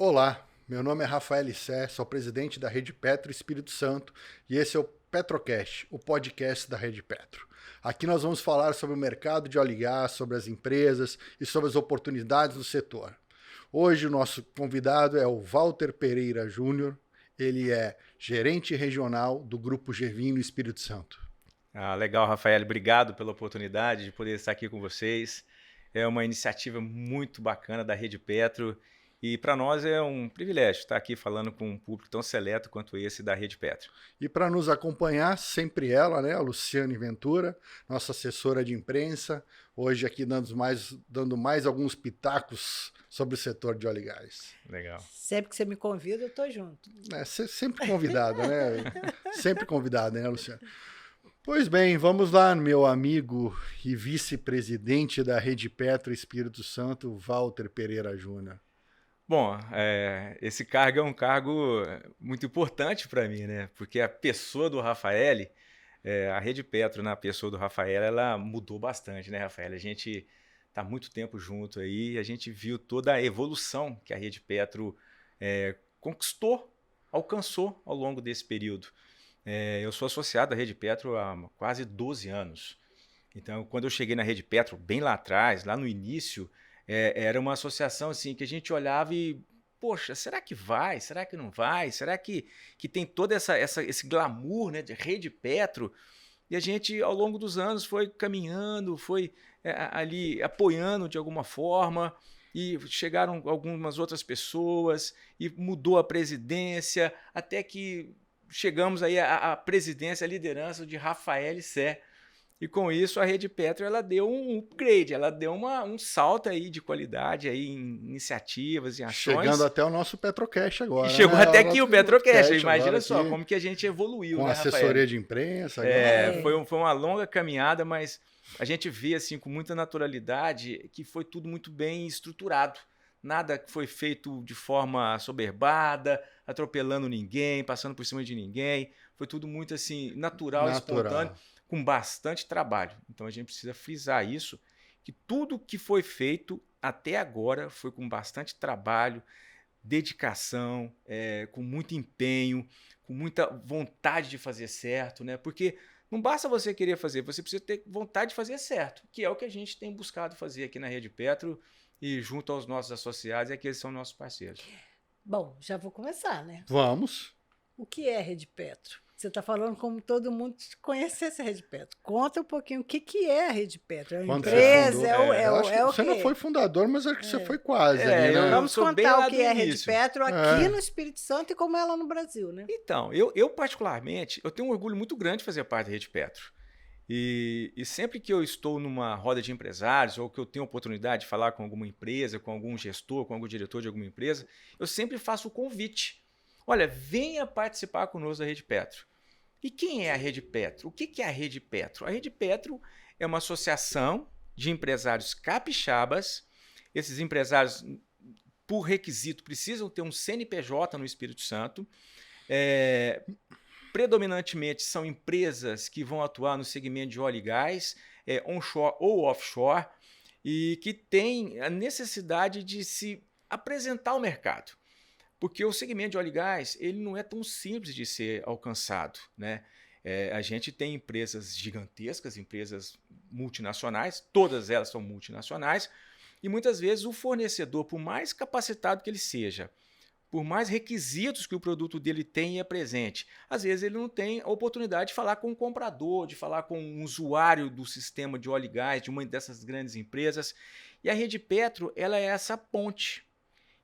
Olá, meu nome é Rafael Sé, sou presidente da Rede Petro Espírito Santo e esse é o Petrocast, o podcast da Rede Petro. Aqui nós vamos falar sobre o mercado de óleo e gás, sobre as empresas e sobre as oportunidades do setor. Hoje o nosso convidado é o Walter Pereira Júnior, ele é gerente regional do Grupo Gervin no Espírito Santo. Legal, Rafael. Obrigado pela oportunidade de poder estar aqui com vocês. É uma iniciativa muito bacana da Rede Petro e para nós é um privilégio estar aqui falando com um público tão seleto quanto esse da Rede Petro. E para nos acompanhar, sempre ela, né, a Luciane Ventura, nossa assessora de imprensa, hoje aqui dando mais alguns pitacos sobre o setor de óleo e gás. Legal. Sempre que você me convida, eu estou junto. Sempre convidada, né? Sempre convidada, né, Luciane? Pois bem, vamos lá, meu amigo e vice-presidente da Rede Petro Espírito Santo, Walter Pereira Júnior. Bom, esse cargo é um cargo muito importante para mim, né? Porque a pessoa do Rafael, a Rede Petro na pessoa do Rafael, ela mudou bastante, né, Rafael? A gente está muito tempo junto aí, a gente viu toda a evolução que a Rede Petro conquistou, alcançou ao longo desse período. Eu sou associado à Rede Petro há quase 12 anos. Então, quando eu cheguei na Rede Petro, bem lá atrás, lá no início, era uma associação assim, que a gente olhava e, poxa, será que vai? Será que não vai? Será que tem todo esse glamour, né, de Rede Petro? E a gente, ao longo dos anos, foi caminhando, foi ali apoiando de alguma forma, e chegaram algumas outras pessoas, e mudou a presidência, até que chegamos aí à presidência, à liderança de Rafael Sé. E com isso a Rede Petro ela deu um upgrade, ela deu um salto aí de qualidade aí em iniciativas, em ações. Chegando até o nosso Petrocast agora. E chegou até aqui o Petrocast, imagina só aqui, como que a gente evoluiu, com né, assessoria Rafael? de imprensa. Foi uma longa caminhada, mas a gente vê assim com muita naturalidade que foi tudo muito bem estruturado. Nada foi feito de forma soberbada, atropelando ninguém, passando por cima de ninguém. Foi tudo muito assim natural. Espontâneo, com bastante trabalho. Então a gente precisa frisar isso, que tudo que foi feito até agora foi com bastante trabalho, dedicação, com muito empenho, com muita vontade de fazer certo, né? Porque não basta você querer fazer, você precisa ter vontade de fazer certo, que é o que a gente tem buscado fazer aqui na Rede Petro e junto aos nossos associados, que eles são nossos parceiros. Bom, já vou começar, né? Vamos. O que é Rede Petro? Você está falando como todo mundo conhecesse a Rede Petro. Conta um pouquinho o que é a Rede Petro. É uma empresa? É o você quê? não foi fundador, mas acho que você foi quase. Ali, né? Vamos contar o que é a Rede início. Petro aqui no Espírito Santo e como é lá no Brasil, né? Então, eu particularmente, eu tenho um orgulho muito grande de fazer parte da Rede Petro. E sempre que eu estou numa roda de empresários ou que eu tenho oportunidade de falar com alguma empresa, com algum gestor, com algum diretor de alguma empresa, eu sempre faço o convite. Olha, venha participar conosco da Rede Petro. E quem é a Rede Petro? O que é a Rede Petro? A Rede Petro é uma associação de empresários capixabas. Esses empresários, por requisito, precisam ter um CNPJ no Espírito Santo. Predominantemente são empresas que vão atuar no segmento de óleo e gás, onshore ou offshore, e que têm a necessidade de se apresentar ao mercado. Porque o segmento de óleo e gás ele não é tão simples de ser alcançado, né? A gente tem empresas gigantescas, empresas multinacionais, todas elas são multinacionais, e muitas vezes o fornecedor, por mais capacitado que ele seja, por mais requisitos que o produto dele tenha e apresente, às vezes ele não tem a oportunidade de falar com um comprador, de falar com um usuário do sistema de óleo e gás, de uma dessas grandes empresas. E a Rede Petro ela é essa ponte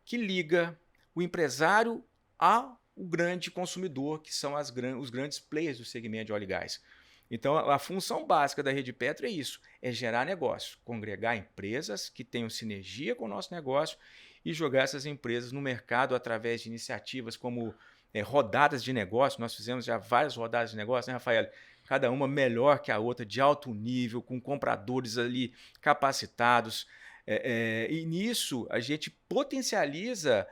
que liga o empresário ao grande consumidor, que são os grandes players do segmento de óleo e gás. Então, a função básica da Rede Petro é isso, é gerar negócio, congregar empresas que tenham sinergia com o nosso negócio e jogar essas empresas no mercado através de iniciativas como rodadas de negócio. Nós fizemos já várias rodadas de negócio, né, Rafael? Cada uma melhor que a outra, de alto nível, com compradores ali capacitados. E nisso, a gente potencializa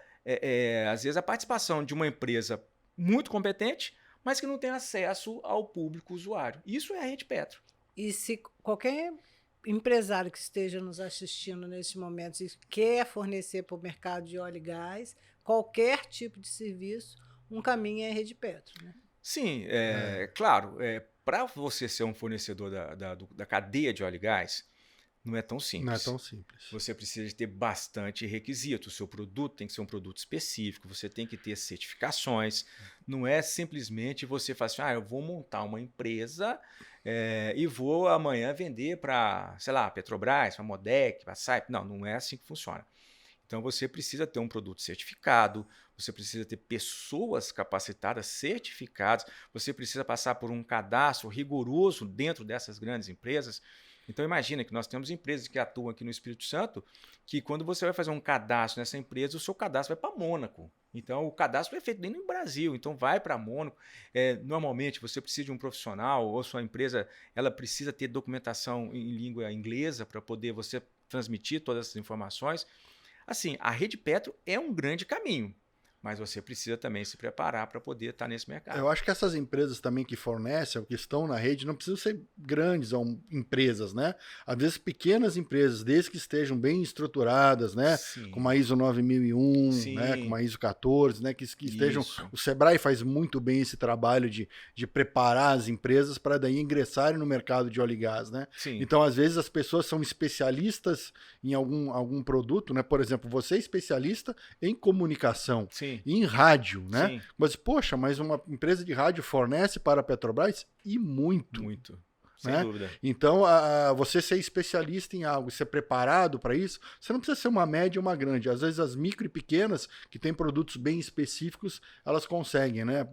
às vezes a participação de uma empresa muito competente, mas que não tem acesso ao público usuário. Isso é a Rede Petro. E se qualquer empresário que esteja nos assistindo nesse momento e quer fornecer para o mercado de óleo e gás, qualquer tipo de serviço, um caminho é a Rede Petro, né? Sim, claro, para você ser um fornecedor da cadeia de óleo e gás, não é tão simples. Não é tão simples. Você precisa de ter bastante requisito. O seu produto tem que ser um produto específico, você tem que ter certificações. Não é simplesmente você falar assim, eu vou montar uma empresa e vou amanhã vender para, sei lá, Petrobras, para Modec, para Saip. Não é assim que funciona. Então você precisa ter um produto certificado, você precisa ter pessoas capacitadas, certificadas, você precisa passar por um cadastro rigoroso dentro dessas grandes empresas. Então imagina que nós temos empresas que atuam aqui no Espírito Santo, que quando você vai fazer um cadastro nessa empresa, o seu cadastro vai para Mônaco. Então o cadastro é feito nem no Brasil, então vai para Mônaco. Normalmente você precisa de um profissional ou sua empresa ela precisa ter documentação em língua inglesa para poder você transmitir todas essas informações. Assim, a Rede Petro é um grande caminho, mas você precisa também se preparar para poder estar nesse mercado. Eu acho que essas empresas também que fornecem, ou que estão na rede, não precisam ser grandes empresas, né? Às vezes pequenas empresas, desde que estejam bem estruturadas, né? Sim. Com uma ISO 9001, Sim. né? Com uma ISO 14, né? Que estejam... O Sebrae faz muito bem esse trabalho de preparar as empresas para daí ingressarem no mercado de óleo e gás, né? Sim. Então, às vezes, as pessoas são especialistas em algum produto, né? Por exemplo, você é especialista em comunicação. Sim. Em rádio, né? Sim. Mas, poxa, mas uma empresa de rádio fornece para a Petrobras? E muito. Muito. Sem né? dúvida. Então, você ser especialista em algo, ser preparado para isso, você não precisa ser uma média ou uma grande. Às vezes, as micro e pequenas, que têm produtos bem específicos, elas conseguem, né?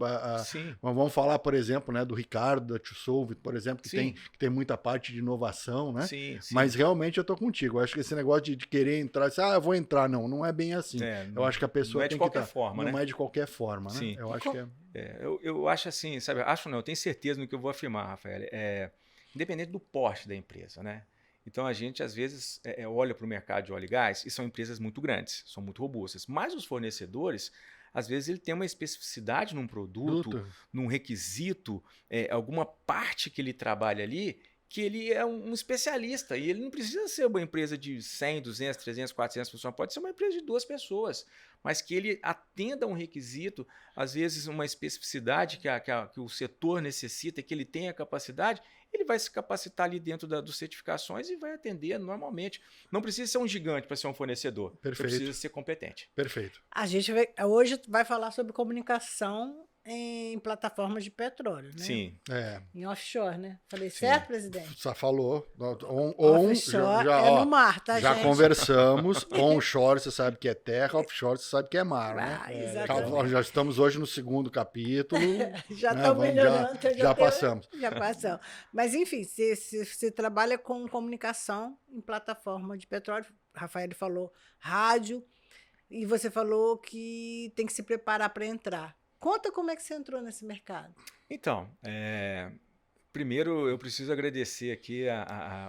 Sim. Vamos falar, por exemplo, né, do Ricardo, da TwoSolve, por exemplo, que Sim. tem muita parte de inovação, né? Sim, sim. Mas realmente eu tô contigo. Eu acho que esse negócio de querer entrar, eu vou entrar, não é bem assim. Eu acho que a pessoa não é tem de qualquer que forma, não né? é de qualquer forma, né? Sim. Eu acho que eu acho assim, sabe? Acho não, eu tenho certeza no que eu vou afirmar, Rafael. Independente do porte da empresa, né? Então a gente às vezes olha para o mercado de óleo e gás e são empresas muito grandes, são muito robustas. Mas os fornecedores, às vezes ele tem uma especificidade num produto, num requisito, alguma parte que ele trabalha ali, que ele é um especialista e ele não precisa ser uma empresa de 100, 200, 300, 400 pessoas, pode ser uma empresa de 2 pessoas, mas que ele atenda a um requisito, às vezes uma especificidade que o setor necessita, que ele tenha capacidade, ele vai se capacitar ali dentro das certificações e vai atender normalmente. Não precisa ser um gigante para ser um fornecedor, precisa ser competente. Perfeito. A gente hoje vai falar sobre comunicação em plataformas de petróleo, né? Sim. Em offshore, né? Falei certo, presidente? Só falou. Offshore no mar, tá, já gente? Conversamos. Onshore, você sabe que é terra. Offshore, você sabe que é mar, né? Exatamente. Já estamos hoje no 2º capítulo. Já estamos melhorando. Já passamos. Já passamos. Mas, enfim, você trabalha com comunicação em plataforma de petróleo. Rafael falou rádio. E você falou que tem que se preparar para entrar. Conta como é que você entrou nesse mercado. Então, primeiro eu preciso agradecer aqui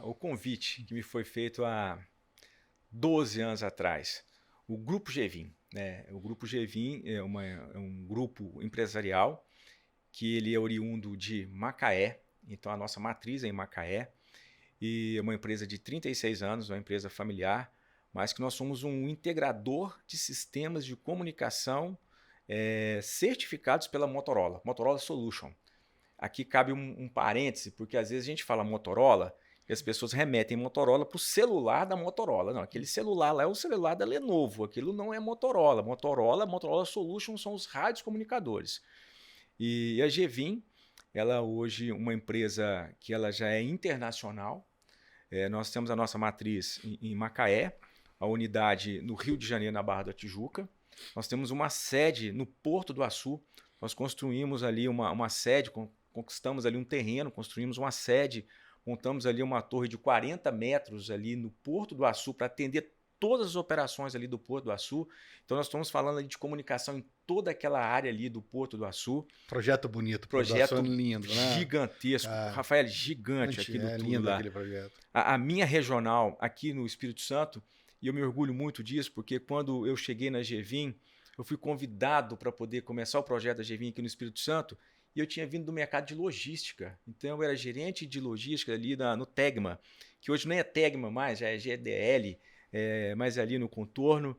o convite que me foi feito há 12 anos atrás. O Grupo Gevin. O Grupo Gevin é um grupo empresarial que ele é oriundo de Macaé. Então a nossa matriz é em Macaé. E é uma empresa de 36 anos, uma empresa familiar, mas que nós somos um integrador de sistemas de comunicação certificados pela Motorola Solution. Aqui cabe um parêntese, porque às vezes a gente fala Motorola e as pessoas remetem Motorola para o celular da Motorola. Não, aquele celular lá é o celular da Lenovo, aquilo não é Motorola. Motorola Solution são os rádios comunicadores. E a Gevin, ela hoje é uma empresa que ela já é internacional. Nós temos a nossa matriz em Macaé, a unidade no Rio de Janeiro, na Barra da Tijuca. Nós temos uma sede no Porto do Açu. Nós construímos ali uma sede, conquistamos ali um terreno, construímos uma sede, montamos ali uma torre de 40 metros ali no Porto do Açu para atender todas as operações ali do Porto do Açu. Então nós estamos falando ali de comunicação em toda aquela área ali do Porto do Açu. Projeto bonito, projeto lindo, né? Gigantesco. Rafael, gigante aquilo tudo lindo lá. Aquele projeto. A minha regional aqui no Espírito Santo, e eu me orgulho muito disso, porque quando eu cheguei na Gevin, eu fui convidado para poder começar o projeto da Gevin aqui no Espírito Santo, e eu tinha vindo do mercado de logística. Então eu era gerente de logística ali no Tegma, que hoje nem é Tegma mais, já é GDL, mas ali no contorno.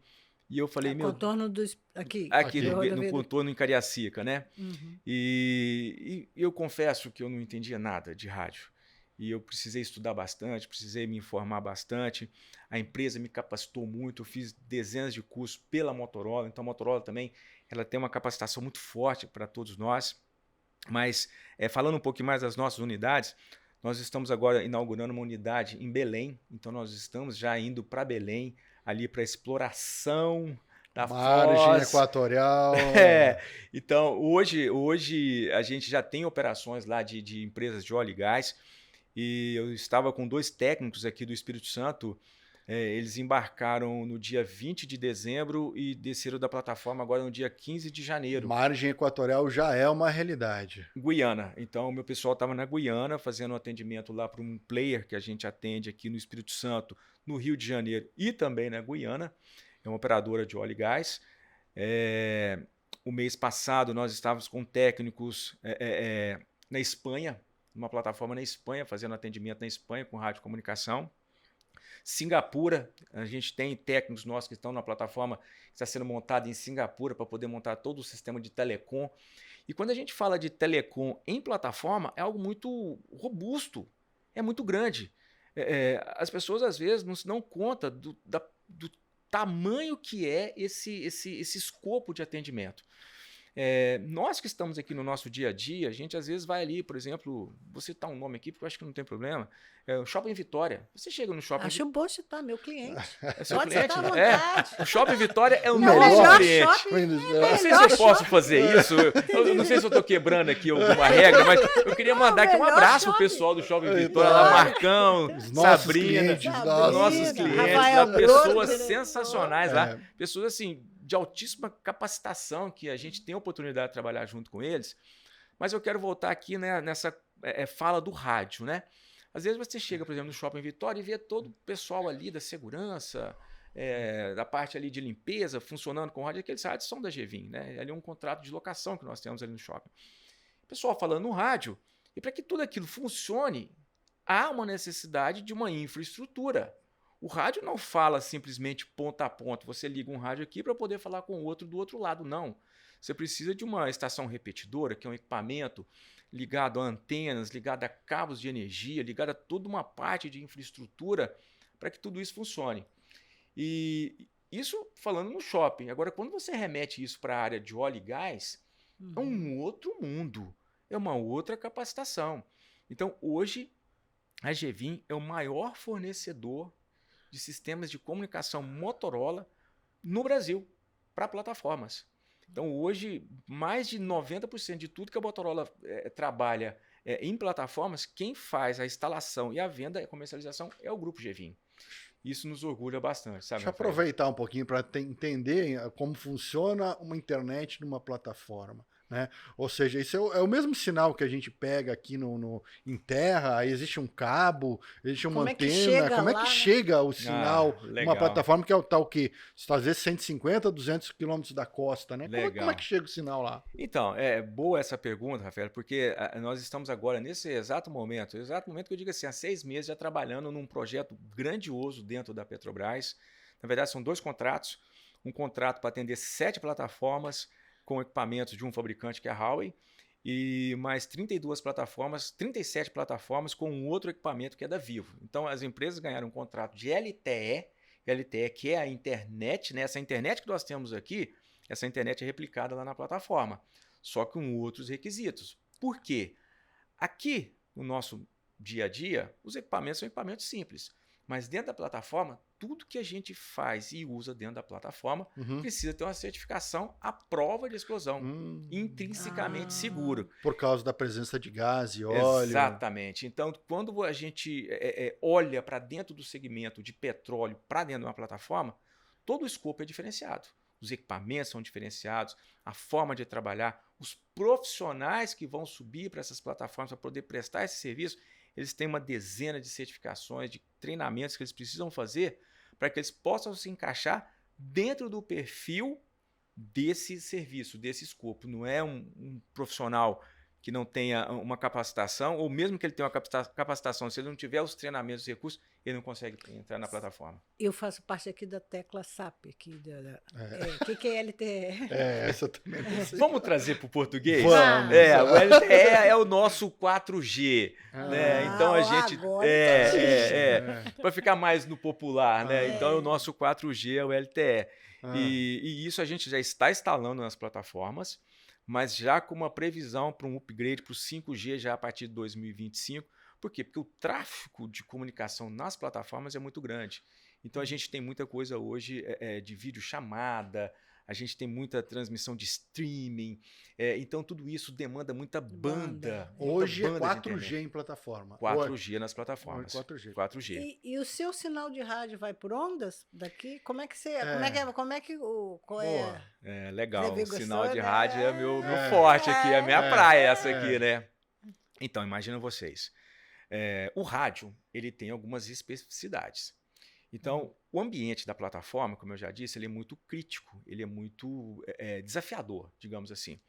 E eu falei, meu... Contorno dos... Aqui no contorno em Cariacica, né? Uhum. E eu confesso que eu não entendia nada de rádio. E eu precisei estudar bastante, precisei me informar bastante. A empresa me capacitou muito, eu fiz dezenas de cursos pela Motorola. Então a Motorola também ela tem uma capacitação muito forte para todos nós. Mas falando um pouquinho mais das nossas unidades, nós estamos agora inaugurando uma unidade em Belém. Então nós estamos já indo para Belém, ali para exploração da margem equatorial. Então, hoje a gente já tem operações lá de empresas de óleo e gás, e eu estava com 2 técnicos aqui do Espírito Santo, eles embarcaram no dia 20 de dezembro e desceram da plataforma agora no dia 15 de janeiro. Margem equatorial já é uma realidade. Guiana. Então, o meu pessoal estava na Guiana fazendo um atendimento lá para um player que a gente atende aqui no Espírito Santo, no Rio de Janeiro e também na Guiana. É uma operadora de óleo e gás. O mês passado nós estávamos com técnicos na Espanha, numa plataforma na Espanha, fazendo atendimento na Espanha com radiocomunicação. Singapura, a gente tem técnicos nossos que estão na plataforma que está sendo montada em Singapura para poder montar todo o sistema de telecom. E quando a gente fala de telecom em plataforma, é algo muito robusto, é muito grande. As pessoas às vezes não se dão conta do tamanho que é esse escopo de atendimento. Nós que estamos aqui no nosso dia a dia, a gente às vezes vai ali, por exemplo, vou citar um nome aqui porque eu acho que não tem problema, o Shopping Vitória. Você chega no Shopping Acho bom citar, meu cliente. É seu Pode cliente? citar à vontade. O Shopping Vitória é o Melhor nosso cliente. shopping. Não sei se eu posso fazer isso, eu não sei se eu estou quebrando aqui alguma regra, mas eu queria mandar aqui um abraço pro pessoal do Shopping Vitória, lá, Marcão, Sabrina, nossos clientes, Rafael lá, pessoas Grosso, sensacionais lá, pessoas assim, de altíssima capacitação, que a gente tem a oportunidade de trabalhar junto com eles. Mas eu quero voltar aqui, né, nessa fala do rádio, né? Às vezes você chega, por exemplo, no Shopping Vitória e vê todo o pessoal ali da segurança, da parte ali de limpeza, funcionando com rádio. Aqueles rádios são da GVIM, né? Ali é um contrato de locação que nós temos ali no shopping. O pessoal falando no rádio, e para que tudo aquilo funcione, há uma necessidade de uma infraestrutura. O rádio não fala simplesmente ponta a ponta. Você liga um rádio aqui para poder falar com o outro do outro lado, não. Você precisa de uma estação repetidora, que é um equipamento ligado a antenas, ligado a cabos de energia, ligado a toda uma parte de infraestrutura para que tudo isso funcione. E isso falando no shopping. Agora, quando você remete isso para a área de óleo e gás, é um outro mundo, é uma outra capacitação. Então, hoje, a GVIM é o maior fornecedor de sistemas de comunicação Motorola no Brasil, para plataformas. Então, hoje, mais de 90% de tudo que a Motorola trabalha em plataformas, quem faz a instalação e a venda e a comercialização é o Grupo GVIM. Isso nos orgulha bastante, sabe? Deixa eu aproveitar um pouquinho para entender como funciona uma internet numa plataforma. Né? Ou seja, isso é o mesmo sinal que a gente pega aqui em terra, aí existe um cabo, existe uma antena. Como é que chega o sinal numa plataforma que está o quê? Às vezes 150, 200 quilômetros da costa, né? Como é que chega o sinal lá? Então, é boa essa pergunta, Rafael, porque nós estamos agora nesse exato momento que eu digo assim, há 6 meses já trabalhando num projeto grandioso dentro da Petrobras. Na verdade, são 2 contratos. Um contrato para atender 7 plataformas com equipamentos de um fabricante que é a Huawei, e mais 37 plataformas com um outro equipamento que é da Vivo. Então, as empresas ganharam um contrato de LTE que é a internet, né? Essa internet que nós temos aqui, essa internet é replicada lá na plataforma, só que com outros requisitos. Por quê? Aqui, no nosso dia a dia, os equipamentos são equipamentos simples, mas dentro da plataforma, tudo que a gente faz e usa dentro da plataforma precisa ter uma certificação à prova de explosão, intrinsecamente seguro. Por causa da presença de gás e óleo. Exatamente. Então, quando a gente olha para dentro do segmento de petróleo, para dentro de uma plataforma, todo o escopo é diferenciado. Os equipamentos são diferenciados, a forma de trabalhar, os profissionais que vão subir para essas plataformas para poder prestar esse serviço, eles têm uma dezena de certificações, de treinamentos que eles precisam fazer para que eles possam se encaixar dentro do perfil desse serviço, desse escopo. Não é um profissional que não tenha uma capacitação, ou mesmo que ele tenha uma capacitação, se ele não tiver os treinamentos e recursos, ele não consegue entrar na plataforma. Eu faço parte aqui da tecla SAP. O que é LTE? Essa também não sei. Vamos trazer para o português? Vamos. O LTE é o nosso 4G. Né? Então a gente. Agora Para ficar mais no popular, né? Então o nosso 4G é o LTE. E isso a gente já está instalando nas plataformas, mas já com uma previsão para um upgrade para o 5G já a partir de 2025. Por quê? Porque o tráfego de comunicação nas plataformas é muito grande. Então a gente tem muita coisa hoje de videochamada, a gente tem muita transmissão de streaming, então tudo isso demanda muita banda. Hoje muita banda é 4G em plataforma. 4G nas plataformas. 4G. E o seu sinal de rádio vai por ondas daqui? Como é que você. Legal. O sinal de né? rádio é meu forte aqui, é a minha praia essa aqui, né? Então, imagina vocês. O rádio, ele tem algumas especificidades. Então, o ambiente da plataforma, como eu já disse, ele é muito crítico, ele é muito desafiador, digamos assim.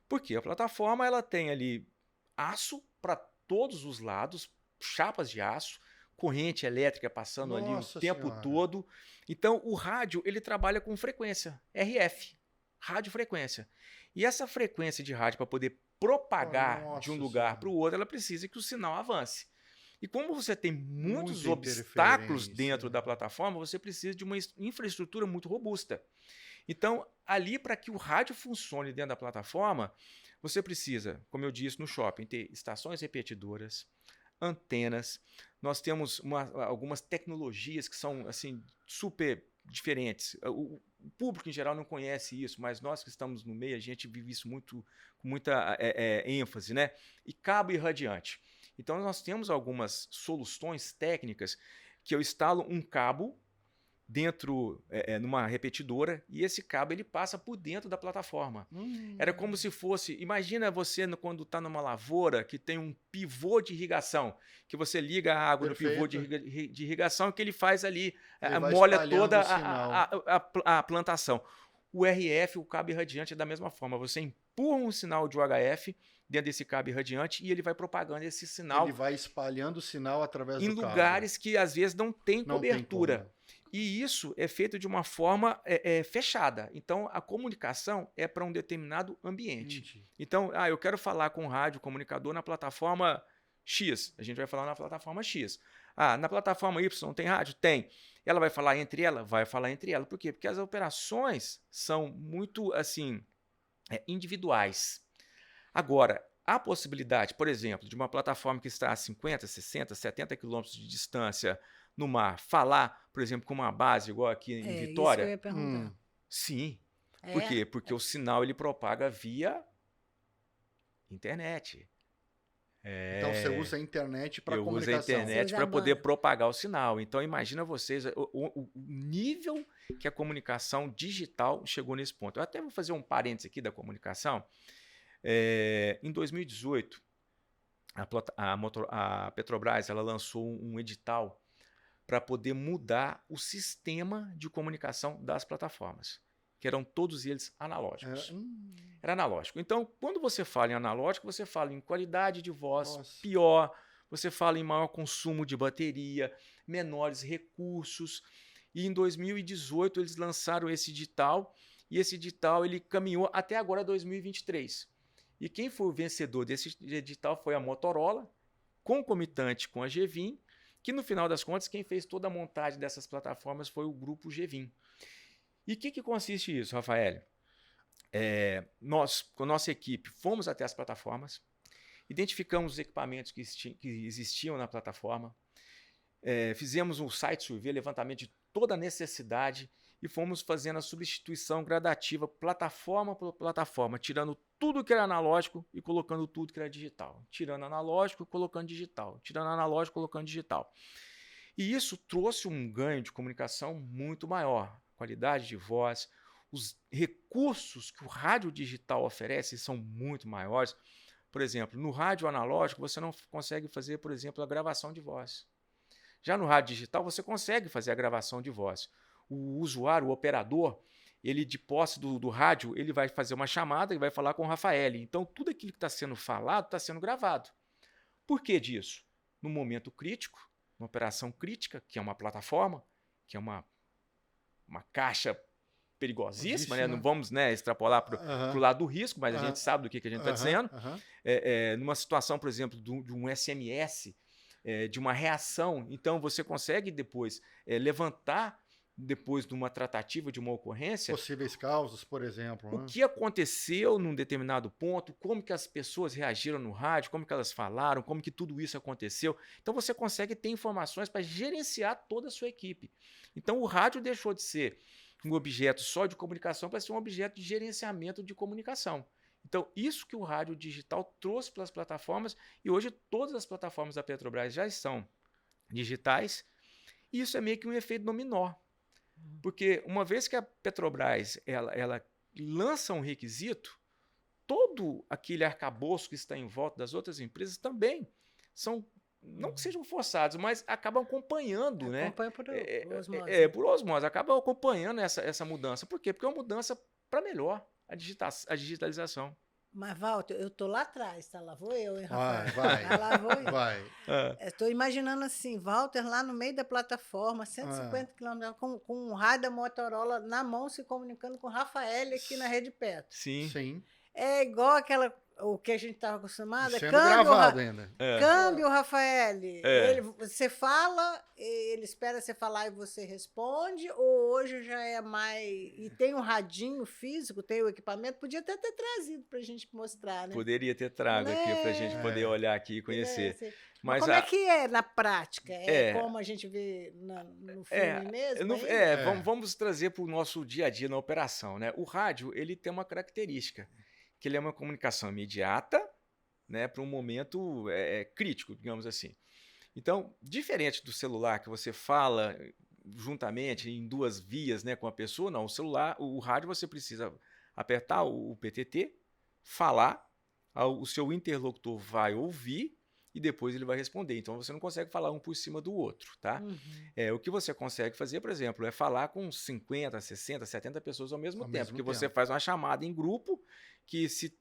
Porque a plataforma ela tem ali aço para todos os lados, chapas de aço, corrente elétrica passando ali o tempo todo. Então, o rádio ele trabalha com frequência, RF, radiofrequência. E essa frequência de rádio, para poder propagar de um lugar para o outro, ela precisa que o sinal avance. E como você tem muitos obstáculos dentro da plataforma, você precisa de uma infraestrutura muito robusta. Então, ali, para que o rádio funcione dentro da plataforma, você precisa, como eu disse no shopping, ter estações repetidoras, antenas. Nós temos algumas tecnologias que são assim, super diferentes. O público, em geral, não conhece isso, mas nós que estamos no meio, a gente vive isso com muita ênfase, né? E cabo irradiante. Então, nós temos algumas soluções técnicas que eu instalo um cabo dentro, numa repetidora, e esse cabo ele passa por dentro da plataforma. Era como se fosse, imagina você quando está numa lavoura que tem um pivô de irrigação, que você liga a água no pivô de irrigação, que ele faz ali, molha toda a plantação. O RF, o cabo irradiante, é da mesma forma. Você empurra um sinal de UHF dentro desse cabo irradiante e ele vai propagando esse sinal. Ele vai espalhando o sinal através do cabo. Em lugares que às vezes não tem cobertura. E isso é feito de uma forma fechada. Então, a comunicação é para um determinado ambiente. Então, eu quero falar com o rádio comunicador na plataforma X. A gente vai falar na plataforma X. Na plataforma Y tem rádio? Tem. Ela vai falar entre ela? Vai falar entre ela. Por quê? Porque as operações são muito assim individuais. Agora, a possibilidade, por exemplo, de uma plataforma que está a 50, 60, 70 quilômetros de distância no mar, falar, por exemplo, com uma base igual aqui em Vitória? Isso que eu ia perguntar. Sim. Por quê? Porque o sinal ele propaga via internet. Então você usa a internet para comunicação. Eu uso a internet para poder propagar o sinal. Então imagina vocês o nível que a comunicação digital chegou nesse ponto. Eu até vou fazer um parênteses aqui da comunicação. Em 2018, a Petrobras ela lançou um edital para poder mudar o sistema de comunicação das plataformas, que eram todos eles analógicos. Era analógico. Então, quando você fala em analógico, você fala em qualidade de voz pior, você fala em maior consumo de bateria, menores recursos. E em 2018 eles lançaram esse edital, e esse edital ele caminhou até agora 2023. E quem foi o vencedor desse edital foi a Motorola, concomitante com a GVIM, que no final das contas quem fez toda a montagem dessas plataformas foi o grupo GVIM. E o que consiste isso, Rafael? Nós, com a nossa equipe, fomos até as plataformas, identificamos os equipamentos que existiam na plataforma, fizemos um site survey, levantamento de toda a necessidade e fomos fazendo a substituição gradativa plataforma por plataforma, tirando tudo que era analógico e colocando tudo que era digital. Tirando analógico e colocando digital. Tirando analógico e colocando digital. E isso trouxe um ganho de comunicação muito maior. Qualidade de voz, os recursos que o rádio digital oferece são muito maiores. Por exemplo, no rádio analógico você não consegue fazer, por exemplo, a gravação de voz. Já no rádio digital você consegue fazer a gravação de voz. O usuário, o operador, ele de posse do rádio, ele vai fazer uma chamada e vai falar com o Rafael. Então, tudo aquilo que está sendo falado está sendo gravado. Por que disso? No momento crítico, uma operação crítica, que é uma plataforma, que é uma caixa perigosíssima, né? Não vamos, né, extrapolar para o lado do risco, mas a gente sabe do que a gente está dizendo. Numa situação, por exemplo, de um SMS, de uma reação, então você consegue depois levantar, depois de uma tratativa, de uma ocorrência, possíveis causas, por exemplo. O que aconteceu num determinado ponto, como que as pessoas reagiram no rádio, como que elas falaram, como que tudo isso aconteceu. Então você consegue ter informações para gerenciar toda a sua equipe. Então o rádio deixou de ser um objeto só de comunicação para ser um objeto de gerenciamento de comunicação. Então isso que o rádio digital trouxe para as plataformas, e hoje todas as plataformas da Petrobras já estão digitais, e isso é meio que um efeito dominó. Porque uma vez que a Petrobras ela lança um requisito, todo aquele arcabouço que está em volta das outras empresas também são, não que sejam forçados, mas acabam acompanhando, né? Acompanha por osmose. Por osmose, acabam acompanhando essa mudança. Por quê? Porque é uma mudança para melhor, a digitalização. Mas, Walter, eu tô lá atrás, tá? Lá vou eu, hein, Rafael? Vai. Lá vou eu. Vai. Estou imaginando assim, Walter lá no meio da plataforma, 150 km, com um rádio da Motorola na mão, se comunicando com o Rafael aqui na Rede Petro. Sim. É igual o que a gente estava acostumado. Sendo gravado ainda. Câmbio, Rafael. Você fala, ele espera você falar e você responde, ou hoje já é mais... E tem um radinho físico, tem o equipamento, podia até ter trazido para a gente mostrar, né? Poderia ter trago aqui para a gente poder olhar aqui e conhecer. Mas como é que é na prática? Como a gente vê no filme mesmo? Vamos trazer para o nosso dia a dia na operação, né? O rádio, ele tem uma característica, que ele é uma comunicação imediata, né, para um momento crítico, digamos assim. Então, diferente do celular, que você fala juntamente em duas vias, né, com a pessoa, não, o rádio você precisa apertar o PTT, falar, o seu interlocutor vai ouvir e depois ele vai responder. Então, você não consegue falar um por cima do outro, tá? O que você consegue fazer, por exemplo, é falar com 50, 60, 70 pessoas ao mesmo tempo, porque você faz uma chamada em grupo que se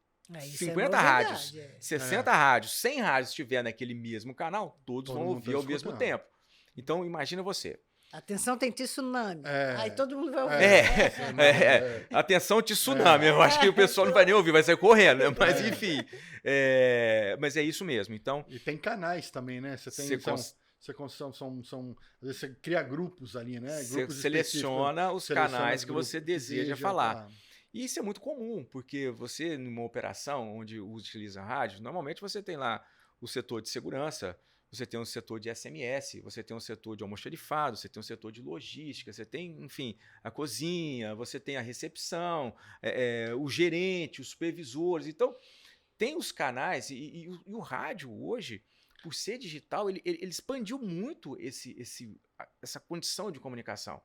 50 rádios, 60 rádios, 100 rádios estiver naquele mesmo canal, todos vão ouvir ao mesmo tempo. Então, imagina você. Atenção, tem tsunami. Aí todo mundo vai ouvir. Atenção, tsunami. Eu acho que o pessoal não vai nem ouvir, vai sair correndo, né? Mas enfim. Mas é isso mesmo. Então, e tem canais também, né? Você tem... Às vezes você cria grupos ali, né? Você seleciona os canais que você deseja falar. E isso é muito comum, porque você, numa operação onde utiliza rádio, normalmente você tem lá o setor de segurança, você tem um setor de SMS, você tem um setor de almoxarifado, você tem um setor de logística, você tem, enfim, a cozinha, você tem a recepção, o gerente, os supervisores. Então, tem os canais e o rádio hoje, por ser digital, ele expandiu muito essa condição de comunicação.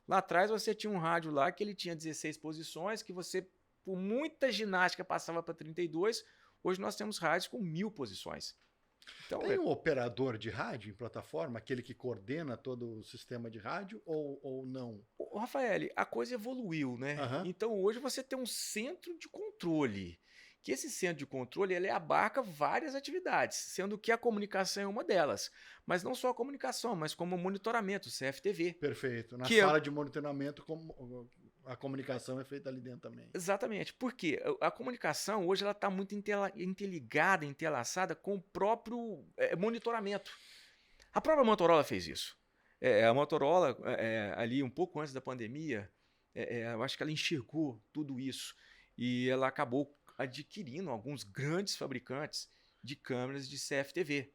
Lá atrás você tinha um rádio lá que ele tinha 16 posições, que você, por muita ginástica, passava para 32. Hoje nós temos rádios com 1000 posições. Então, tem um operador de rádio em plataforma, aquele que coordena todo o sistema de rádio, ou não? Rafael, a coisa evoluiu, né? Então hoje você tem um centro de controle, que esse centro de controle ele abarca várias atividades, sendo que a comunicação é uma delas. Mas não só a comunicação, mas como o monitoramento, o CFTV. Perfeito. Na sala de monitoramento, a comunicação é feita ali dentro também. Exatamente. Por quê? A comunicação hoje está muito interligada, entrelaçada com o próprio monitoramento. A própria Motorola fez isso. A Motorola, ali um pouco antes da pandemia, eu acho que ela enxergou tudo isso e ela acabou adquirindo alguns grandes fabricantes de câmeras de CFTV.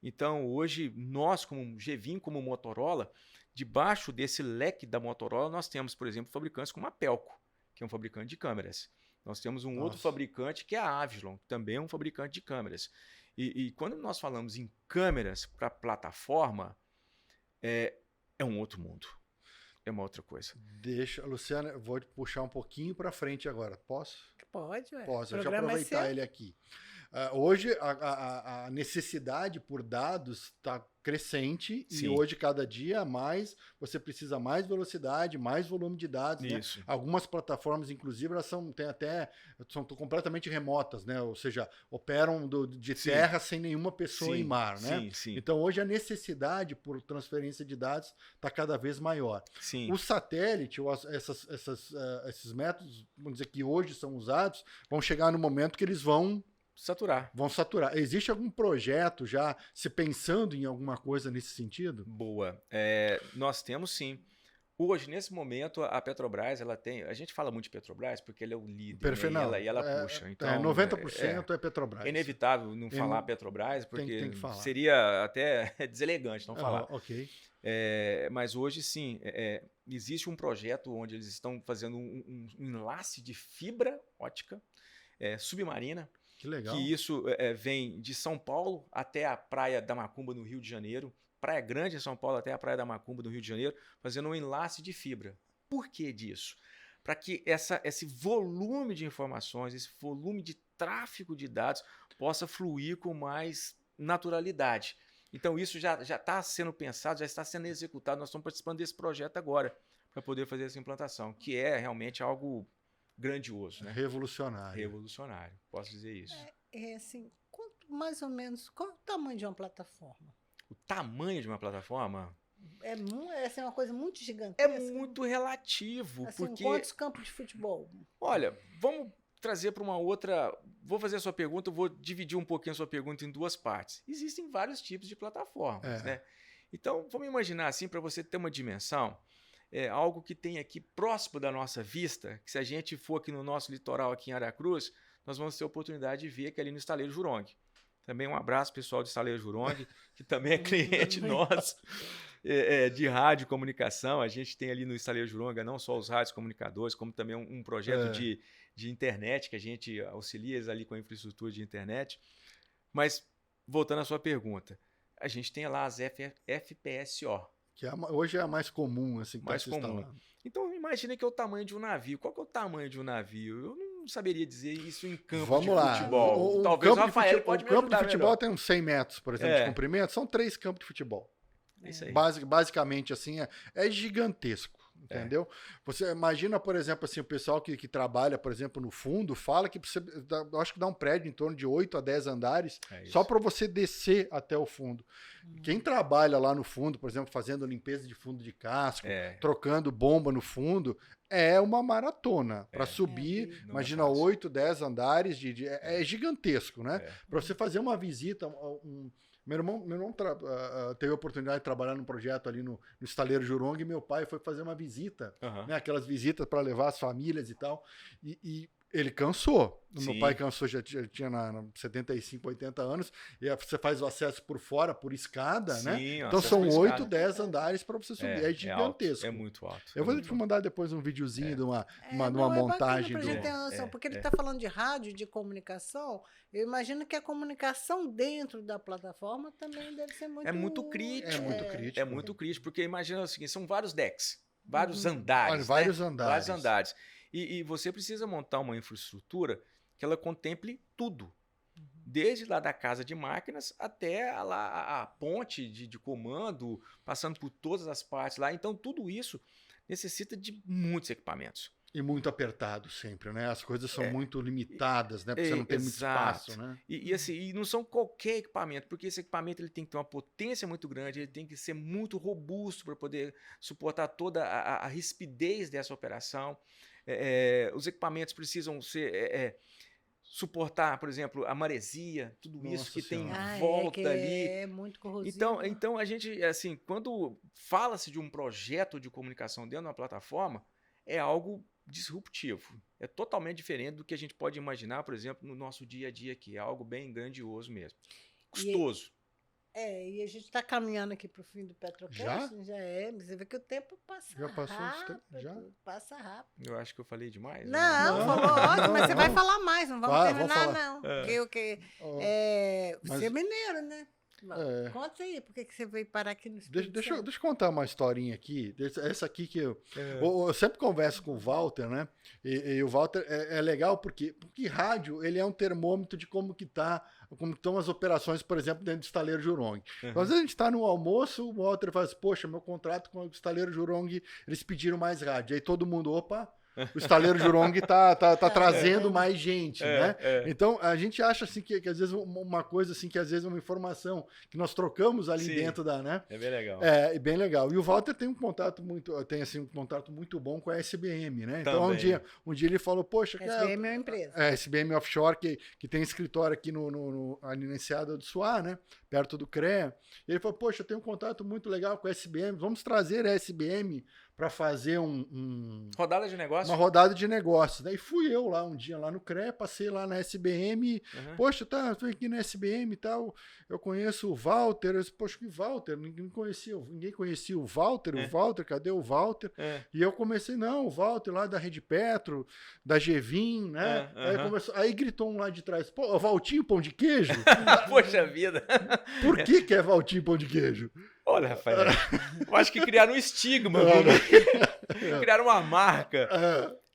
Então, hoje, nós, como Gevin, como Motorola, debaixo desse leque da Motorola, nós temos, por exemplo, fabricantes como a Pelco, que é um fabricante de câmeras. Nós temos um outro fabricante que é a Avilon, que também é um fabricante de câmeras. E quando nós falamos em câmeras para plataforma, é um outro mundo. É uma outra coisa. Luciana, eu vou puxar um pouquinho para frente agora. Posso? Pode, ué. Posso, deixa eu aproveitar ele aqui. Hoje a necessidade por dados está crescente e Sim. hoje, cada dia mais, você precisa mais velocidade, mais volume de dados. Né? Isso. Algumas plataformas, inclusive, elas são completamente remotas, né? Ou seja, operam de Sim. terra sem nenhuma pessoa Sim, em mar. Né? sim. Então, hoje a necessidade por transferência de dados está cada vez maior. Sim. O satélite, ou esses métodos, vamos dizer, que hoje são usados, vão chegar no momento que eles vão Saturar. saturar. Existe algum projeto já se pensando em alguma coisa nesse sentido? Boa. Nós temos sim. Hoje, nesse momento, a Petrobras, ela tem... A gente fala muito de Petrobras porque ele é o líder, né? E ela puxa. Então, 90% é Petrobras. É inevitável não falar Petrobras, porque tem que falar. seria até deselegante não falar. Ok. Mas hoje, sim, existe um projeto onde eles estão fazendo um enlace de fibra ótica submarina. Que legal. Que isso vem de São Paulo até a Praia da Macumba, no Rio de Janeiro. Praia Grande, em São Paulo, até a Praia da Macumba, no Rio de Janeiro, fazendo um enlace de fibra. Por que disso? Para que esse volume de informações, esse volume de tráfego de dados possa fluir com mais naturalidade. Então, isso já está sendo pensado, já está sendo executado. Nós estamos participando desse projeto agora para poder fazer essa implantação, que é realmente algo grandioso, né? Revolucionário, posso dizer isso. Assim, mais ou menos, qual é o tamanho de uma plataforma? O tamanho de uma plataforma É uma coisa muito é gigantesca. muito relativo, Assim, porque... quantos campos de futebol? Olha, vamos trazer para uma outra... Vou fazer a sua pergunta, vou dividir um pouquinho a sua pergunta em duas partes. Existem vários tipos de plataformas, né? Então, vamos imaginar assim, para você ter uma dimensão, algo que tem aqui próximo da nossa vista, que se a gente for aqui no nosso litoral, aqui em Aracruz, nós vamos ter a oportunidade de ver que é ali no Estaleiro Jurong. Também um abraço, pessoal do Estaleiro Jurong, que também é cliente nosso de rádio e comunicação. A gente tem ali no Estaleiro Jurong não só os rádios comunicadores, como também um projeto de internet, que a gente auxilia eles ali com a infraestrutura de internet. Mas, voltando à sua pergunta, a gente tem lá as FPSO. Que hoje é a mais comum, assim, que mais está se comum. instalando. Então, imagina que é o tamanho de um navio. Qual que é o tamanho de um navio? Eu não saberia dizer isso em campo Vamos de lá. futebol. Talvez o Rafael pode me O campo de ajudar futebol melhor. tem uns 100 metros, por exemplo, de comprimento. São 3 campos de futebol. Isso aí. Basicamente, assim, é gigantesco. Entendeu? Você imagina, por exemplo, assim, o pessoal que trabalha, por exemplo, no fundo, fala que você, acho que dá um prédio em torno de 8 a 10 andares só para você descer até o fundo. Quem trabalha lá no fundo, por exemplo, fazendo limpeza de fundo de casco, trocando bomba no fundo, é uma maratona. Para subir, imagina, 8, 10 andares, é gigantesco, né? Para você fazer uma visita, Meu irmão teve a oportunidade de trabalhar num projeto ali no Estaleiro Jurong e meu pai foi fazer uma visita, né, aquelas visitas para levar as famílias e tal, e ele cansou. Meu pai cansou, já tinha 75, 80 anos, e você faz o acesso por fora, por escada, né? Então são 8, 10 andares para você subir, é gigantesco. É muito alto. Eu vou te mandar depois um videozinho de uma montagem. Pra gente ter uma noção, porque ele está falando de rádio, de comunicação, eu imagino que a comunicação dentro da plataforma também deve ser muito... É muito crítico. É muito crítico, porque imagina o seguinte, são vários decks, vários andares. Vários andares. E você precisa montar uma infraestrutura que ela contemple tudo. Desde lá da casa de máquinas até a ponte de comando, passando por todas as partes lá. Então, tudo isso necessita de muitos equipamentos. E muito apertado sempre, né? As coisas são muito limitadas, né? Porque você não tem muito espaço, né? E não são qualquer equipamento, porque esse equipamento ele tem que ter uma potência muito grande, ele tem que ser muito robusto para poder suportar toda a rispidez dessa operação. Os equipamentos precisam suportar, por exemplo, a maresia, tudo isso que tem em volta ali. É muito corrosivo. Então, a gente, assim, quando fala-se de um projeto de comunicação dentro de uma plataforma, é algo disruptivo. É totalmente diferente do que a gente pode imaginar, por exemplo, no nosso dia a dia aqui. É algo bem grandioso mesmo. Custoso. E a gente está caminhando aqui para o fim do Petrocast. Já é. Você vê que o tempo passa rápido. Passa rápido. Eu acho que eu falei demais. Não, falou ótimo, mas você vai falar mais. Não vamos terminar, não. Porque você é mineiro, né? Conta aí, por que você veio parar aqui no Espírito Deixa Santo? eu contar uma historinha aqui. Essa aqui que eu sempre converso com o Walter, né? E o Walter é legal porque rádio ele é um termômetro de como estão as operações, por exemplo, dentro do estaleiro Jurong. Então, às vezes a gente está no almoço, o Walter fala assim, poxa, meu contrato com o estaleiro Jurong, eles pediram mais rádio. Aí todo mundo, opa, o estaleiro Jurong tá trazendo mais gente, né? Então, a gente acha assim que às vezes uma coisa assim, que às vezes é uma informação que nós trocamos ali Sim. dentro da, né? É bem legal. É bem legal. E o Walter tem um contato muito bom com a SBM, né? Então, um dia ele falou, poxa, SBM é uma empresa. SBM Offshore, que tem escritório aqui ali na Enseada do Suá, né? Perto do CREA. E ele falou, poxa, eu tenho um contato muito legal com a SBM, vamos trazer a SBM para fazer rodada de negócio? Uma rodada de negócios. Daí fui eu lá um dia lá no CREA, passei lá na SBM, poxa, tô aqui na SBM e tal, eu conheço o Walter, eu disse, poxa, que Walter? Ninguém conhecia o Walter, cadê o Walter? E eu comecei, não, o Walter lá da Rede Petro, da Gevin, né? Aí gritou um lá de trás, pô, Valtinho Pão de Queijo? Poxa vida! Por que é Valtinho Pão de Queijo? Olha, Rafael, eu acho que criaram um estigma, criaram uma marca.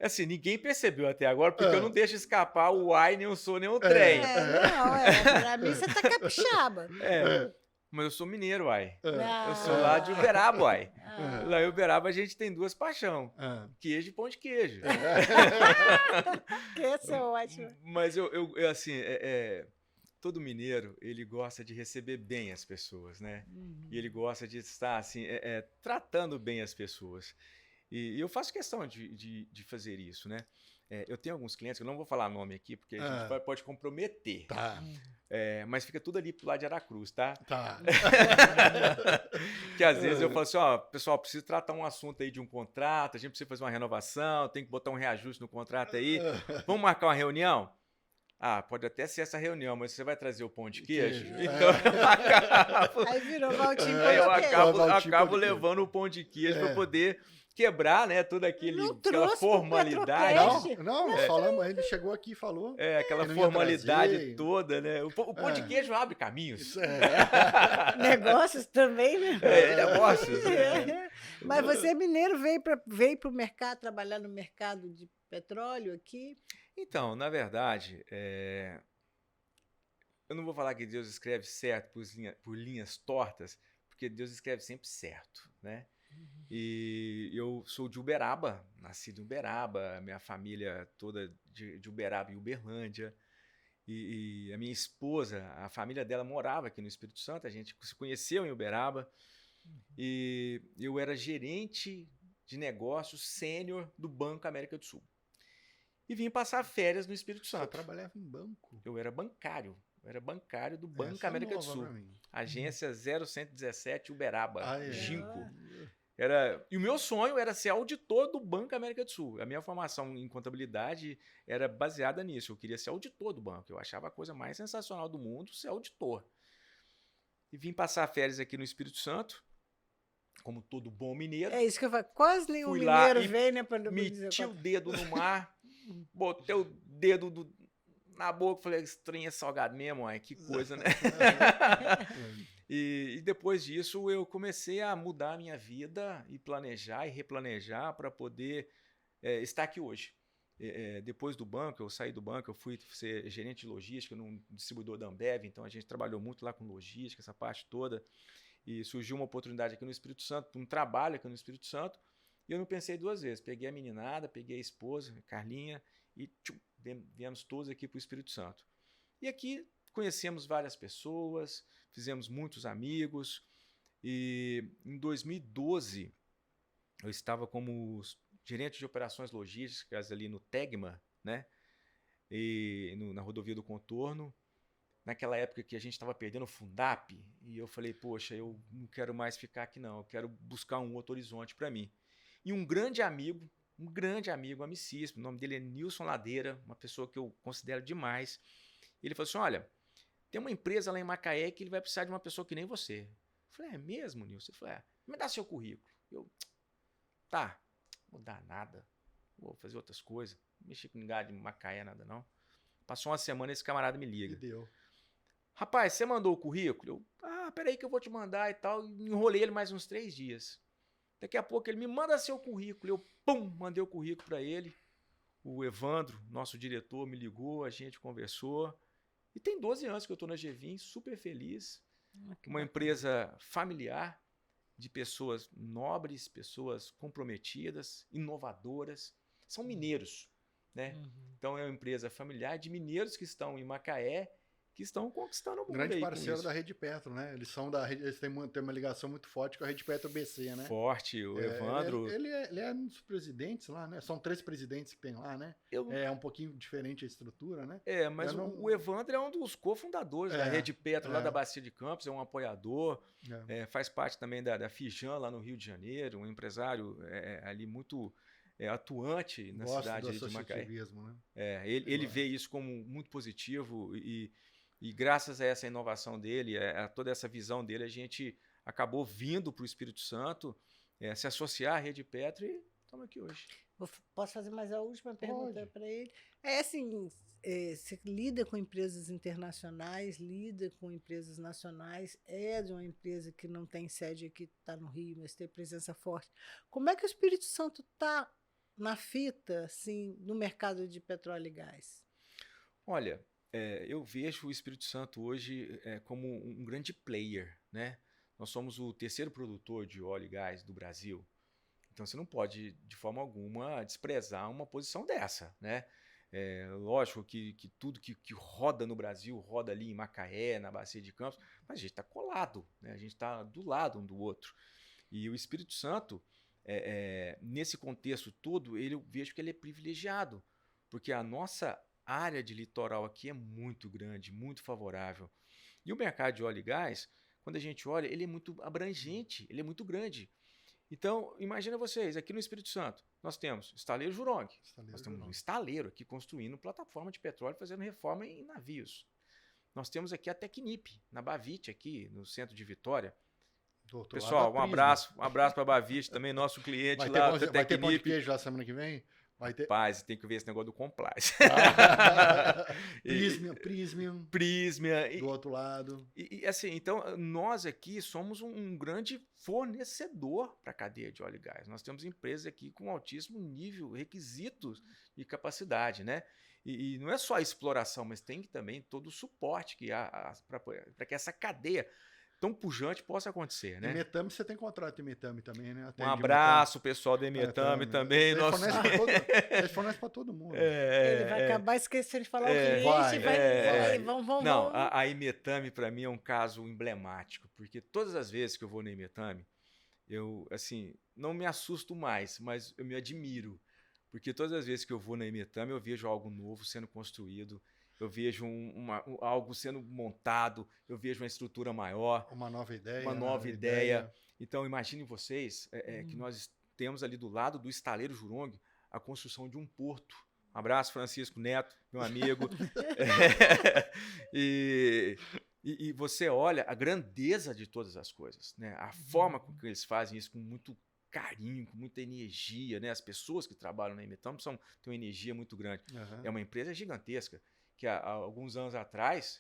Assim, ninguém percebeu até agora, porque eu não deixo escapar o ai, nem o sou, nem o trem. Pra mim você tá capixaba. Mas eu sou mineiro, uai. Eu sou lá de Uberaba, uai. Lá em Uberaba a gente tem duas paixões. Queijo e pão de queijo. Que essa é ótima. Mas eu assim, todo mineiro, ele gosta de receber bem as pessoas, né? E ele gosta de estar, assim, tratando bem as pessoas. E eu faço questão de fazer isso, né? Eu tenho alguns clientes, eu não vou falar nome aqui, porque a gente pode comprometer. Tá. Mas fica tudo ali pro lado de Aracruz, tá? Tá. Que às vezes eu falo assim, ó, pessoal, preciso tratar um assunto aí de um contrato, a gente precisa fazer uma renovação, tem que botar um reajuste no contrato aí. Vamos marcar uma reunião? Ah, pode até ser essa reunião, mas você vai trazer o pão de queijo? Então eu acabo... Aí virou Valtinho Pão de Queijo. Eu acabo levando o pão de queijo para poder quebrar, né, toda aquela formalidade. Não, falamos, ele chegou aqui e falou. Aquela formalidade toda, né? O pão de queijo abre caminhos. Negócios também, né? Negócios. Mas você, mineiro, veio para o mercado, trabalhar no mercado de petróleo aqui? Então, na verdade, eu não vou falar que Deus escreve certo por linhas tortas, porque Deus escreve sempre certo, né? E eu sou de Uberaba, nasci em Uberaba, minha família toda de Uberaba e Uberlândia. E a minha esposa, a família dela morava aqui no Espírito Santo, a gente se conheceu em Uberaba. E eu era gerente de negócios sênior do Banco América do Sul. E vim passar férias no Espírito Santo. Você trabalhava em banco? Eu era bancário. Eu era bancário do Banco América do Sul. Agência 0117 Uberaba, Ginco. E o meu sonho era ser auditor do Banco América do Sul. A minha formação em contabilidade era baseada nisso. Eu queria ser auditor do banco. Eu achava a coisa mais sensacional do mundo ser auditor. E vim passar férias aqui no Espírito Santo, como todo bom mineiro. É isso que eu falo. Quase nenhum mineiro vem, né? Meti o dedo no mar, botei o dedo na boca, falei, esse trem é salgado mesmo, que coisa, né? E depois disso eu comecei a mudar a minha vida e planejar e replanejar para poder estar aqui hoje. Depois do banco, eu saí do banco, eu fui ser gerente de logística num distribuidor da Ambev, então a gente trabalhou muito lá com logística, essa parte toda, e surgiu uma oportunidade aqui no Espírito Santo, um trabalho aqui no Espírito Santo, e eu não pensei duas vezes, peguei a meninada, peguei a esposa, a Carlinha, e viemos todos aqui para o Espírito Santo. E aqui conhecemos várias pessoas, fizemos muitos amigos, e em 2012 eu estava como gerente de operações logísticas ali no Tegma, né? E na rodovia do Contorno, naquela época que a gente estava perdendo o Fundap, e eu falei, poxa, eu não quero mais ficar aqui não, eu quero buscar um outro horizonte para mim. E um grande amigo, amicíssimo, o nome dele é Nilson Ladeira, uma pessoa que eu considero demais. Ele falou assim, olha, tem uma empresa lá em Macaé que ele vai precisar de uma pessoa que nem você. Eu falei, é mesmo, Nilson? Ele falou, me dá seu currículo. Eu, tá, não vou dar nada, vou fazer outras coisas, não mexi com ninguém de Macaé, nada não. Passou uma semana e esse camarada me liga. Que deu. Rapaz, você mandou o currículo? Eu, peraí que eu vou te mandar e tal. Enrolei ele mais uns 3 dias. Daqui a pouco ele me manda seu currículo. Eu, mandei o currículo para ele. O Evandro, nosso diretor, me ligou, a gente conversou. E tem 12 anos que eu estou na Gevin, super feliz. Uma empresa familiar, de pessoas nobres, pessoas comprometidas, inovadoras. São mineiros, né? Então é uma empresa familiar de mineiros que estão em Macaé, que estão conquistando o mundo. Grande aí parceiro da Rede Petro, né? Eles são da Rede, eles têm uma ligação muito forte com a Rede Petro BC, né? Forte, o Evandro. Ele é um dos presidentes lá, né? São 3 presidentes que tem lá, né? É um pouquinho diferente a estrutura, né? Mas o Evandro é um dos cofundadores da Rede Petro, lá da Bacia de Campos, é um apoiador, faz parte também da Fijan, lá no Rio de Janeiro, um empresário ali muito atuante na cidade de Macaé. Né? Ele vê isso como muito positivo e graças a essa inovação dele, a toda essa visão dele, a gente acabou vindo para o Espírito Santo, se associar à Rede Petro e estamos aqui hoje. Posso fazer mais a última pergunta para ele? Assim, você lida com empresas internacionais, lida com empresas nacionais, é de uma empresa que não tem sede aqui, está no Rio, mas tem presença forte. Como é que o Espírito Santo está na fita, assim, no mercado de petróleo e gás? Olha, eu vejo o Espírito Santo hoje como um grande player, né? Nós somos o 3º produtor de óleo e gás do Brasil. Então você não pode, de forma alguma, desprezar uma posição dessa, né? Lógico que tudo que roda no Brasil roda ali em Macaé, na Bacia de Campos, mas a gente está colado, né? A gente está do lado um do outro. E o Espírito Santo, nesse contexto todo, eu vejo que ele é privilegiado, porque a nossa área de litoral aqui é muito grande, muito favorável. E o mercado de óleo e gás, quando a gente olha, ele é muito abrangente, ele é muito grande. Então, imagina vocês, aqui no Espírito Santo, nós temos estaleiro Jurong, nós temos um estaleiro aqui construindo plataforma de petróleo, fazendo reforma em navios. Nós temos aqui a Tecnip, na Bavite, aqui no centro de Vitória. Pessoal, um abraço para a Bavite, também nosso cliente lá. Vai ter pão de queijo lá semana que vem? Vai ter... Rapaz, tem que ver esse negócio do compliance. Prismia. Do outro lado. E assim, então, nós aqui somos um grande fornecedor para a cadeia de óleo e gás. Nós temos empresas aqui com altíssimo nível, requisitos de capacidade, né? E não é só a exploração, mas tem também todo o suporte que há para que essa cadeia tão pujante possa acontecer, né? Emetame, você tem contrato de Emetame também, né? Um abraço, pessoal do Emetame também. Eles fornecem para todo mundo. Ele vai acabar esquecendo de falar o cliente, vamos. Não, a Emetame para mim é um caso emblemático, porque todas as vezes que eu vou na Emetame, eu, assim, não me assusto mais, mas eu me admiro, porque todas as vezes que eu vou na Emetame, eu vejo algo novo sendo construído, eu vejo algo sendo montado, eu vejo uma estrutura maior. Uma nova ideia. Uma nova ideia. Então, imaginem vocês que nós temos ali do lado do estaleiro Jurong a construção de um porto. Um abraço, Francisco Neto, meu amigo. E você olha a grandeza de todas as coisas, né? A forma com que eles fazem isso com muito carinho, com muita energia, né? As pessoas que trabalham na Emetame têm uma energia muito grande. É uma empresa gigantesca, que há alguns anos atrás,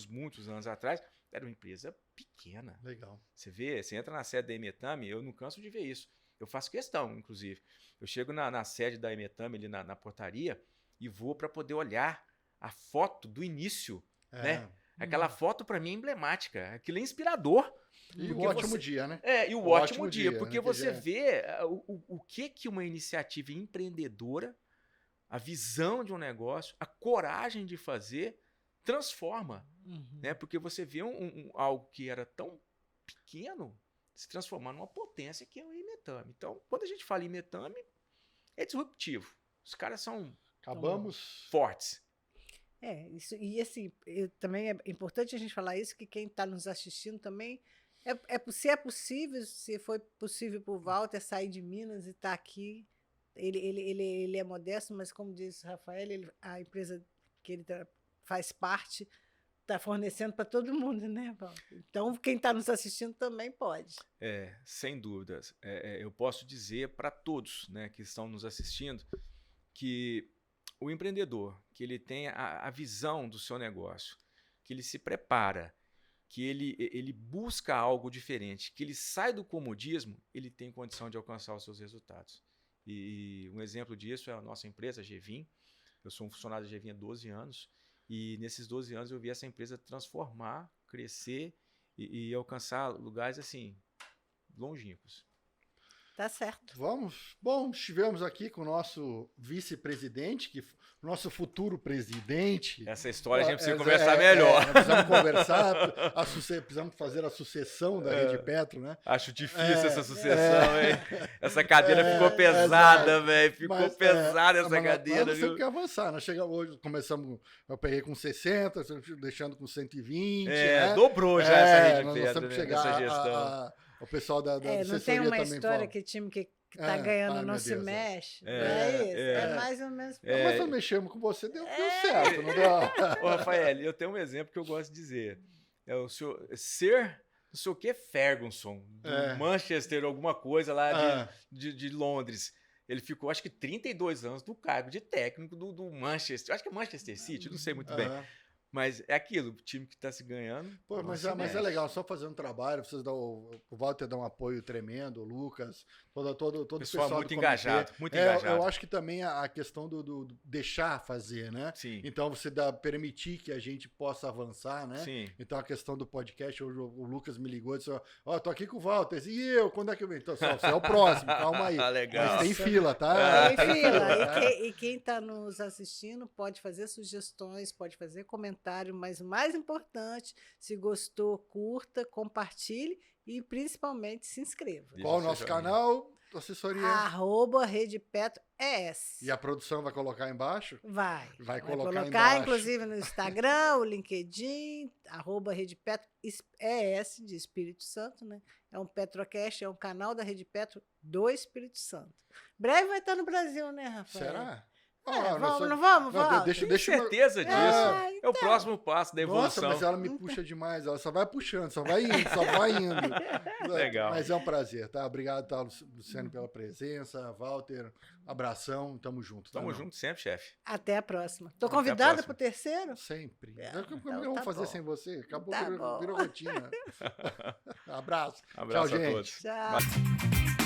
muitos anos atrás, era uma empresa pequena. Legal. Você entra na sede da Emetame, eu não canso de ver isso. Eu faço questão, inclusive. Eu chego na sede da Emetame, ali na portaria, e vou para poder olhar a foto do início, né? Aquela foto, para mim, é emblemática. Aquilo é inspirador. E o ótimo dia, né? E o ótimo dia, porque você vê o que uma iniciativa empreendedora, a visão de um negócio, a coragem de fazer, transforma. Né? Porque você vê algo que era tão pequeno se transformar numa potência que é o Emetame. Então, quando a gente fala em Emetame, é disruptivo. Os caras são fortes. Isso, e assim, também é importante a gente falar isso, que quem está nos assistindo também, se foi possível para o Walter sair de Minas e estar aqui. Ele é modesto, mas como disse o Rafael, a empresa que ele faz parte está fornecendo para todo mundo, né, Walter? Então, quem está nos assistindo também pode. Sem dúvidas. Eu posso dizer para todos, né, que estão nos assistindo que o empreendedor, que ele tem a visão do seu negócio, que ele se prepara que ele busca algo diferente, que ele sai do comodismo, ele tem condição de alcançar os seus resultados. E um exemplo disso é a nossa empresa, a Gevin. Eu sou um funcionário da Gevin há 12 anos e nesses 12 anos eu vi essa empresa transformar, crescer e alcançar lugares assim, longínquos. Tá certo. Vamos. Bom, estivemos aqui com o nosso vice-presidente, nosso futuro presidente. Essa história a gente precisa conversar melhor. Precisamos conversar, precisamos fazer a sucessão da Rede Petro, né? Acho difícil essa sucessão, hein? Essa cadeira ficou pesada, velho. Ficou pesada essa cadeira, nós viu? temos que avançar. Nós chegamos hoje, eu peguei com 60, deixando com 120. Dobrou já essa Rede nós Petro, temos que né? chegar Essa gestão. o pessoal da não assessoria tem uma também história fala. que time que tá ganhando não se mexe. Não é isso? É mais ou menos. Mas nós mexemos com você, deu certo, não deu? Ô, Rafael, eu tenho um exemplo que eu gosto de dizer. É o senhor ser, não sei o que, Ferguson, do Manchester, alguma coisa lá de Londres. Ele ficou, acho que 32 anos no cargo de técnico do Manchester. Acho que é Manchester City, não sei muito bem. Mas é aquilo, o time que está se ganhando. Pô, mas é legal, só fazer um trabalho, vocês o Walter dá um apoio tremendo, o Lucas, todo o pessoal muito do engajado, comitê. muito engajado. Eu acho que também a questão do deixar fazer, né? Sim. Então você permitir que a gente possa avançar, né? Sim. Então a questão do podcast, hoje o Lucas me ligou e disse, tô aqui com o Walter, e eu, quando é que eu venho? Então, você é o próximo, calma aí. Legal. Mas tem fila, tá? Tem fila. E quem está nos assistindo pode fazer sugestões, pode fazer comentário, mas o mais importante, se gostou, curta, compartilhe e principalmente se inscreva. Qual o nosso canal? Assessoria. @RedePetroES. E a produção vai colocar embaixo? Vai colocar embaixo. inclusive no Instagram, o LinkedIn, @RedePetroES de Espírito Santo, né? É um Petrocast, é um canal da Rede Petro do Espírito Santo. Breve vai estar no Brasil, né, Rafael? Será? Vamos? Tenho certeza disso. então. É o próximo passo da evolução. Nossa, mas ela me puxa demais. Ela só vai puxando, só vai indo. Legal. Mas é um prazer, tá? Obrigado, tá, Luciano, pela presença. Walter, abração. Tamo junto. Tamo junto sempre, chefe. Até a próxima. Tô Até convidada a para o terceiro? Sempre. Então eu vou tá fazer bom. sem você. Acabou, Tá bom. virou rotina. Abraço. Abraço Tchau, a gente. todos. Tchau.